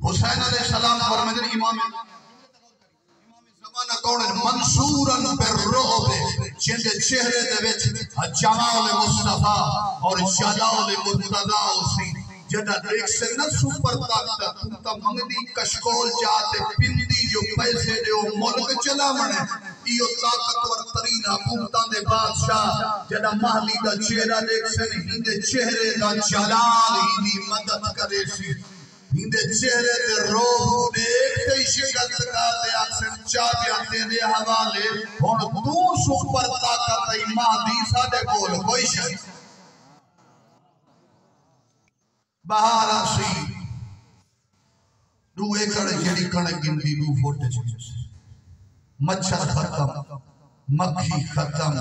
حسین علیہ السلام فرمائے امام زمانہ کون ہے منصورن بالرعب جن چہرے دے وچ جمال مصطفیٰ اور جلال مرتضیٰ اسی جڑا دیکھ سے نہ سپر طاقت تا منگدی کشکول جاتے پندی جو پیسے جو ملک چلا منے ایو طاقتور ترین حکومتاں دے بادشاہ جڑا مہلی دا چہرہ دیکھ سے ہندے چہرے دا جلال ہی مدد کرے سی ہندے چہرے دے روح دیکھتے ہی شکل تکاتے اکثر چاہتے تیرے حوالے اور تو سپر طاقت ای مہدی ساڑے کول کوئی شخص بہار آسی دو ایکڑ جڑی کڑک گندی دو فوٹے چیز مچھر ختم مکھی ختم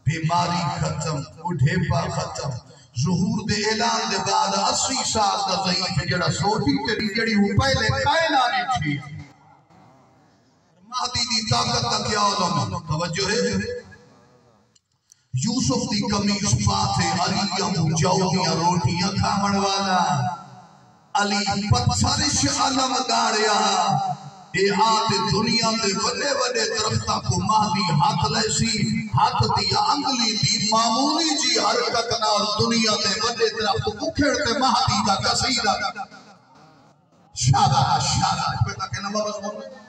بیماری ختم اڈھیپا ختم ظہور دے اعلان دے بعد 80 سال دا ضعیف جڑا سوٹی تیری جڑی ہوں پہلے کائنانی تھی مہدی دی طاقت کا کیا علم توجہ ہے یوسف دی کمیز پاتے علی جاؤنیاں روٹیاں کھامن والا علی پتھرش علم گاڑیا اے آتے دنیا دے وڈے وڈے درختہ کو مہدی ہاتھ لیسی ہاتھ دیا انگلی دی معمولی جی حرکت نال دنیا دے وڈے درخت اکھڑتے مہدی دا کسیدہ شابہ شابہ پہتا کہ نمبر